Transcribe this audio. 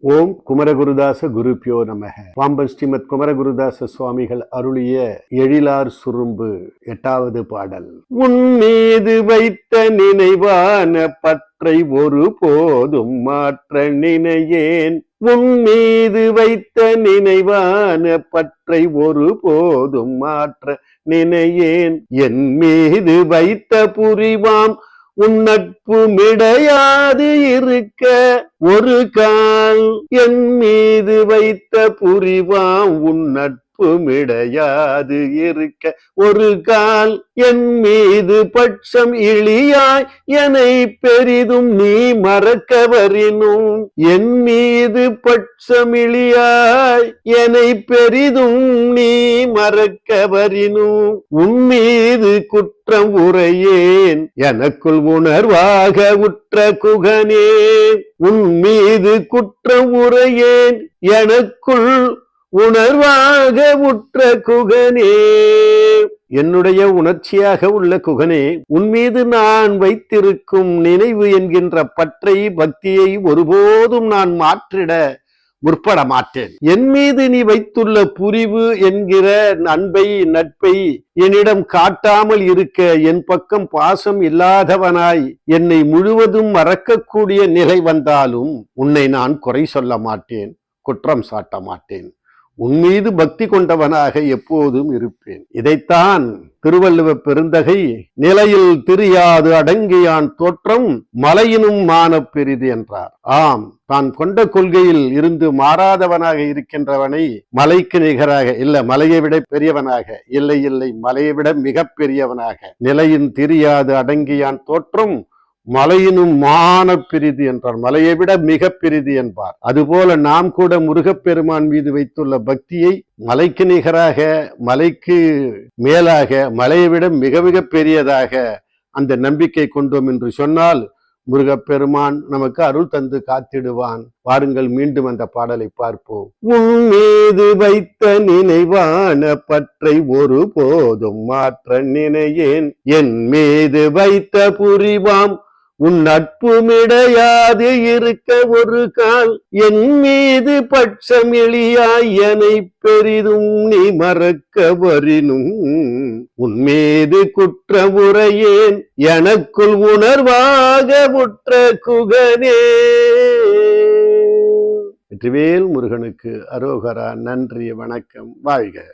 ஓம் குமரகுருதாச குருப்பியோ நமக. பாம்பன் ஸ்ரீமத் குமரகுருதாச சுவாமிகள் அருளிய எழிலார் சுரும்பு 8வது பாடல். உன் மீது வைத்த நினைவான பற்றை ஒரு போதும் மாற்ற நினையேன். உன் மீது வைத்த நினைவான பற்றை ஒரு போதும் மாற்ற நினையேன். என் மீது வைத்த புரிவாம் உன் நட்பு மிடையாது இருக்க ஒரு கால். என் மீது வைத்த புரிவாம் உன் நட்பு மிடையாது இருக்க ஒரு கால். என் மீது பட்சம் இழியாய் என்னை பெரிதும் நீ மறக்க வரினும். என் மீது பட்சம் இழியாய் என்னை பெரிதும் நீ மறக்க வரினும். உன் மீது குற்றம் உரையேன் எனக்குள் உணர்வாக உற்ற குகனே. உன் மீது குற்றம் உரையேன் எனக்குள் உணர்வாக உற்ற குகனே. என்னுடைய உணர்ச்சியாக உள்ள குகனே, உன் மீது நான் வைத்திருக்கும் நினைவு என்கின்ற பற்றை பக்தியை ஒருபோதும் நான் மாற்றிட முற்பட மாட்டேன். என் மீது நீ வைத்துள்ள புரிவு என்கிற அன்பை நட்பை என்னிடம் காட்டாமல் இருக்க என் பக்கம் பாசம் இல்லாதவனாய் என்னை முழுவதும் மறக்கக்கூடிய நிலை வந்தாலும் உன்னை நான் குறை சொல்ல மாட்டேன், குற்றம் சாட்ட மாட்டேன். உன் மீது பக்தி கொண்டவனாக எப்போதும் இருப்பேன். இதைத்தான் திருவள்ளுவ பெருந்தகை நிலையில் திரியாது அடங்கியான் தோற்றம் மலையினும் மான பெரிது என்றார். ஆம், தான் கொண்ட கொள்கையில் இருந்து மாறாதவனாக இருக்கின்றவனை மலைக்கு நிகராக இல்ல, மலையை விட பெரியவனாக இல்லை மலையை விட மிக பெரியவனாக நிலையின் திரியாது அடங்கியான் தோற்றம் மலையினும் மான பெரிது என்றார். மலையை விட மிக பெரிது என்பார். அதுபோல நாம் கூட முருகப்பெருமான் மீது வைத்துள்ள பக்தியை மலைக்கு நிகராக, மலைக்கு மேலாக, மலையை விட மிக மிக பெரியதாக அந்த நம்பிக்கை கொண்டோம் என்று சொன்னால் முருகப்பெருமான் நமக்கு அருள் தந்து காத்திடுவான். வாருங்கள் மீண்டும் அந்த பாடலை பார்ப்போம். உன் மீது வைத்த நினைவான பற்றை ஒரு போதும் மாற்ற நினையேன். என் மீது வைத்த புரிவாம் உன் நட்பு மிடையாது இருக்க ஒரு கால். என் மீது பட்சம் எளியாய் என்னை பெரிதும் நீ மறக்க வரினும். உன் மீது குற்றமுறையேன் எனக்குள் உணர்வாக உற்ற குகனே. வெற்றிவேல் முருகனுக்கு அரோகரா. நன்றி, வணக்கம், வாழ்க.